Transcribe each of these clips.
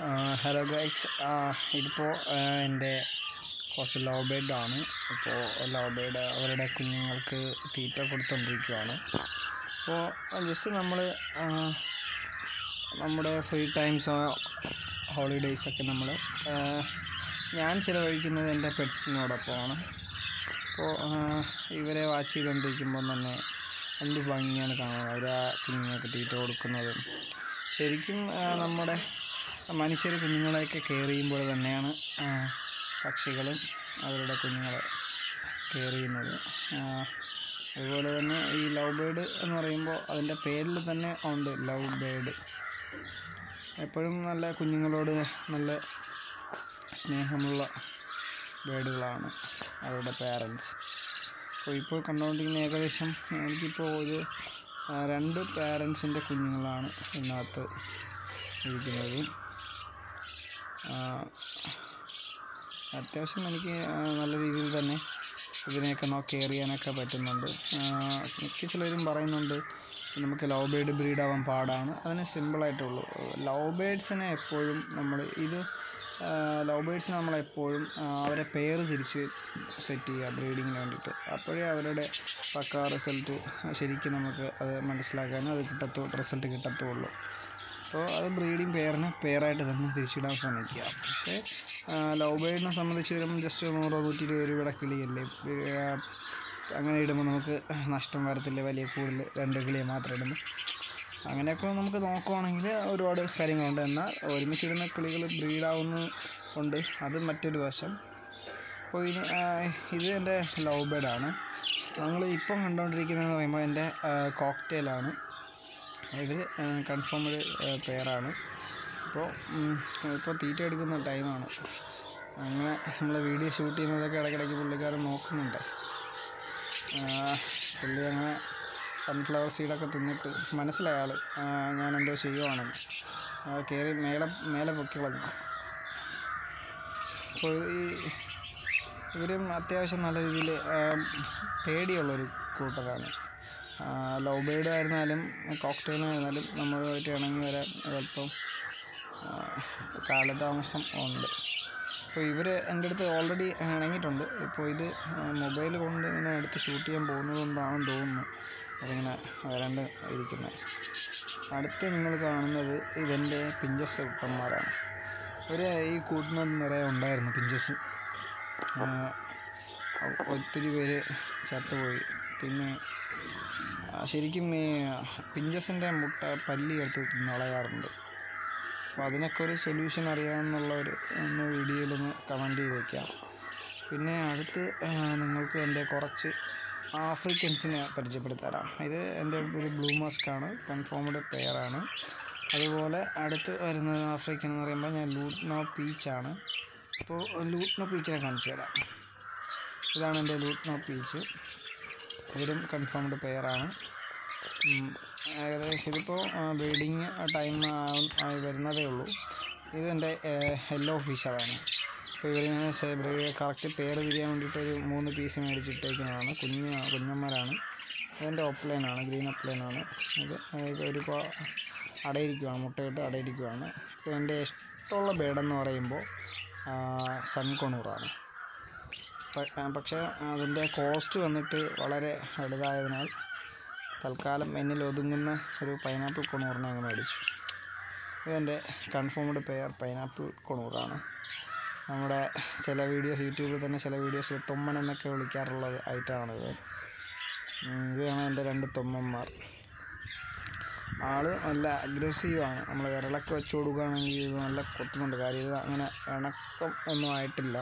Hello guys, ഇതിപ്പോൾ എൻ്റെ കുറച്ച് ലവ് ബേർഡാണ്. ഇപ്പോൾ ലവ് ബേർഡ് അവരുടെ കുഞ്ഞുങ്ങൾക്ക് തീറ്റ കൊടുത്തുകൊണ്ടിരിക്കുകയാണ്. അപ്പോൾ ജസ്റ്റ് നമ്മുടെ ഫ്രീ ടൈംസോ ഹോളിഡേയ്സൊക്കെ ഞാൻ ചിലവഴിക്കുന്നത് എൻ്റെ പെറ്റ്സിനോടൊപ്പമാണ്. അപ്പോൾ ഇവരെ വാച്ച് ചെയ്തുകൊണ്ടിരിക്കുമ്പോൾ തന്നെ എന്ത് ഭംഗിയാണ് കാണുന്നത്. അവർ ആ കുഞ്ഞുങ്ങൾക്ക് തീറ്റ കൊടുക്കുന്നതും. ശരിക്കും നമ്മുടെ മനുഷ്യർ കുഞ്ഞുങ്ങളെയൊക്കെ കെയർ ചെയ്യുമ്പോൾ തന്നെയാണ് പക്ഷികളും അവരുടെ കുഞ്ഞുങ്ങളെ കെയർ ചെയ്യുന്നത്. അതുപോലെ തന്നെ ഈ ലവ് ബേർഡ് എന്ന് പറയുമ്പോൾ അതിൻ്റെ പേരിൽ തന്നെ ഉണ്ട് ലവ് ബേർഡ്. എപ്പോഴും നല്ല കുഞ്ഞുങ്ങളോട് നല്ല സ്നേഹമുള്ള ബേർഡുകളാണ് അവരുടെ പാരൻസ്. ഇപ്പോൾ കണ്ടുകൊണ്ടിരിക്കുന്ന ഏകദേശം എനിക്കിപ്പോൾ ഒരു 2 പാരൻസിൻ്റെ കുഞ്ഞുങ്ങളാണ് ഇതിനകത്ത് ഇരിക്കുന്നത്. അത്യാവശ്യം എനിക്ക് നല്ല രീതിയിൽ തന്നെ ഇതിനെയൊക്കെ കെയർ ചെയ്യാനൊക്കെ പറ്റുന്നുണ്ട്. മിക്ക ചിലരും പറയുന്നുണ്ട് നമുക്ക് ലവ് ബേർഡ് ബ്രീഡാവാൻ പാടാണ്. അതിന് സിമ്പിളായിട്ടുള്ളൂ. ലവ് ബേർഡ്സിനെ എപ്പോഴും നമ്മളെപ്പോഴും അവരെ പേര് തിരിച്ച് സെറ്റ് ചെയ്യുക ബ്രീഡിങ്ങിന് വേണ്ടിയിട്ട്. അപ്പോഴേ അവരുടെ പക്കാ റിസൾട്ട് ശരിക്കും നമുക്ക് അത് മനസ്സിലാക്കാനും റിസൾട്ട് കിട്ടത്തുള്ളൂ. അപ്പോൾ അത് ബ്രീഡിങ് പെയറായിട്ട് തന്നെ തിരിച്ചിടാൻ ശ്രമിക്കുക. പക്ഷേ ലവ് ബേർഡിനെ സംബന്ധിച്ച് ജസ്റ്റ് 100-120 രൂപയുടെ കിളിയല്ലേ, അങ്ങനെ ഇടുമ്പോൾ നമുക്ക് നഷ്ടം വരത്തില്ല. വലിയ കൂടുതൽ 2 കിളിയെ മാത്രം ഇടുമ്പോൾ അങ്ങനെയൊക്കെ നമുക്ക് നോക്കുവാണെങ്കിൽ ഒരുപാട് കാര്യങ്ങളുണ്ട്. എന്നാൽ ഒരുമിച്ചിടുന്ന കിളികൾ ബ്രീഡാവുന്നുണ്ട്, അത് മറ്റൊരു വശം. അപ്പോൾ ഇത് എൻ്റെ ലവ് ബേർഡാണ്. നമ്മൾ ഇപ്പം കണ്ടുകൊണ്ടിരിക്കുന്നതെന്ന് പറയുമ്പോൾ എൻ്റെ കോക്ടെയിലാണ്. ഇത് കൺഫേംഡ് പെയറാണ്. ഇപ്പോൾ തീറ്റ എടുക്കുന്ന ടൈമാണ്. അങ്ങനെ നമ്മൾ വീഡിയോ ഷൂട്ട് ചെയ്യുന്നതൊക്കെ ഇടയ്ക്കിടയ്ക്ക് പുള്ളിക്കാരൻ നോക്കുന്നുണ്ട്. പുള്ളി അങ്ങനെ സൺഫ്ലവർ സീഡൊക്കെ തിന്നിട്ട് മനസ്സിലായ ആൾ ഞാനെന്തോ ചെയ്യുവാണെന്ന് കയറി മേലെ പൊക്കി കളഞ്ഞു. അപ്പോൾ ഇവരും അത്യാവശ്യം നല്ല രീതിയിൽ പേടിയുള്ളൊരു കൂട്ടരാണ്. ലവ് ബേർഡ് ആയിരുന്നാലും കോക്ടെയിലായിരുന്നാലും നമ്മളുമായിട്ട് ഇണങ്ങി വരാൻ അല്പം കാലതാമസം ഉണ്ട്. അപ്പോൾ ഇവർ എൻ്റെ അടുത്ത് ഓൾറെഡി ഇണങ്ങിയിട്ടുണ്ട്. ഇപ്പോൾ ഇത് മൊബൈൽ കൊണ്ട് ഇങ്ങനെ എടുത്ത് ഷൂട്ട് ചെയ്യാൻ പോകുന്നത് കൊണ്ടാണെന്ന് തോന്നുന്നു അതിങ്ങനെ വരണ്ട് ഇരിക്കുന്നത്. അടുത്ത് നിങ്ങൾ കാണുന്നത് ഇതെൻ്റെ പിഞ്ചസ് കുട്ടന്മാരാണ്. ഈ കൂട്ടിനകത്ത് നിറയെ ഉണ്ടായിരുന്നു പിഞ്ചസ്. ഒത്തിരി പേര് ചത്തുപോയി. പിന്നെ ശരിക്കും ഈ പിഞ്ചസിൻ്റെ മുട്ട പല്ലി എടുത്ത് തിന്നളയാറുണ്ട്. അപ്പോൾ അതിനൊക്കെ ഒരു സൊല്യൂഷൻ അറിയാമെന്നുള്ളൊരു വീഡിയോയിലൊന്ന് കമൻറ്റ് ചെയ്ത് വയ്ക്കാം. പിന്നെ അടുത്ത് നിങ്ങൾക്ക് എൻ്റെ കുറച്ച് ആഫ്രിക്കൻസിനെ പരിചയപ്പെടുത്തരാം. ഇത് എൻ്റെ ഒരു ബ്ലൂ മാസ്കാണ്, കൺഫേംഡ് പെയറാണ്. അതുപോലെ അടുത്ത് വരുന്നത് ആഫ്രിക്കൻ എന്ന് പറയുമ്പോൾ ഞാൻ ലൂട്ട്നോ പീച്ചാണ്. അപ്പോൾ ലൂട്ട്നോ പീച്ചിനെ കാണിച്ചു തരാം. ഇതാണ് എൻ്റെ ലൂട്ട്നോ പീച്ച്. ഇവരും കൺഫേംഡ് പെയറാണ്. ഏകദേശം ഇതിപ്പോൾ ബ്രീഡിങ് ടൈം ആയി വരുന്നതേ ഉള്ളൂ. ഇതെൻ്റെ യെല്ലോ ഫിഷറാണ്. അപ്പോൾ ഇവർ കറക്റ്റ് പേര് തിരിയാൻ വേണ്ടിയിട്ട് ഒരു 3 പീസ് മേടിച്ചിട്ടേക്കുന്നതാണ്. കുഞ്ഞന്മാരാണ്. ഇതെൻ്റെ ഓപ്ലൈനാണ്, ഗ്രീൻ ഓപ്ലൈനാണ്. ഇതിപ്പോൾ അടയിരിക്കുവാണ്, മുട്ടയിട്ട് അടയിരിക്കുവാണ്. ഇപ്പോൾ എൻ്റെ ഇഷ്ടമുള്ള ബേഡെന്ന് പറയുമ്പോൾ സൺകൊണൂറാണ്. പക്ഷേ അതിൻ്റെ കോസ്റ്റ് വന്നിട്ട് വളരെ വലുതായതിനാൽ തൽക്കാലം എന്നിൽ ഒതുങ്ങുന്ന ഒരു പൈനാപ്പിൾ കൊണൂറിനെ അങ്ങ് മേടിച്ചു. ഇതെൻ്റെ കൺഫേംഡ് പെയർ പൈനാപ്പിൾ കൊണൂറാണ്. നമ്മുടെ യൂട്യൂബിൽ തന്നെ ചില വീഡിയോസ് തൊമ്മൻ എന്നൊക്കെ വിളിക്കാറുള്ള ഐറ്റമാണിത്. ഇതാണ് എൻ്റെ 2 തൊമ്മന്മാർ. ആൾ നല്ല അഗ്രസീവാണ്. നമ്മൾ വിരളൊക്കെ വെച്ച് കൊടുക്കുകയാണെങ്കിൽ ഇത് നല്ല കൊത്തുന്നുണ്ട്. കാര്യം ഇത് അങ്ങനെ ഇണക്കം ഒന്നും ആയിട്ടില്ല.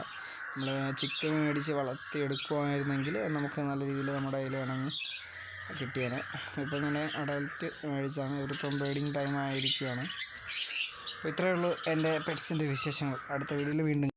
നമ്മൾ ചിക്കൻ മേടിച്ച് വളർത്തിയെടുക്കുമായിരുന്നെങ്കിൽ നമുക്ക് നല്ല രീതിയിൽ നമ്മുടെ കയ്യിൽ ഇണങ്ങി കിട്ടിയേനെ. ഇപ്പോൾ ഇങ്ങനെ അഡൽറ്റ് മേടിച്ചാണ്. ഇവരിപ്പം ബ്രീഡിങ് ടൈം ആയിരിക്കുകയാണ്. അപ്പോൾ ഇത്രയേ ഉള്ളൂ എൻ്റെ പെറ്റ്സിൻ്റെ വിശേഷങ്ങൾ. അടുത്ത വീഡിയോയിൽ വീണ്ടും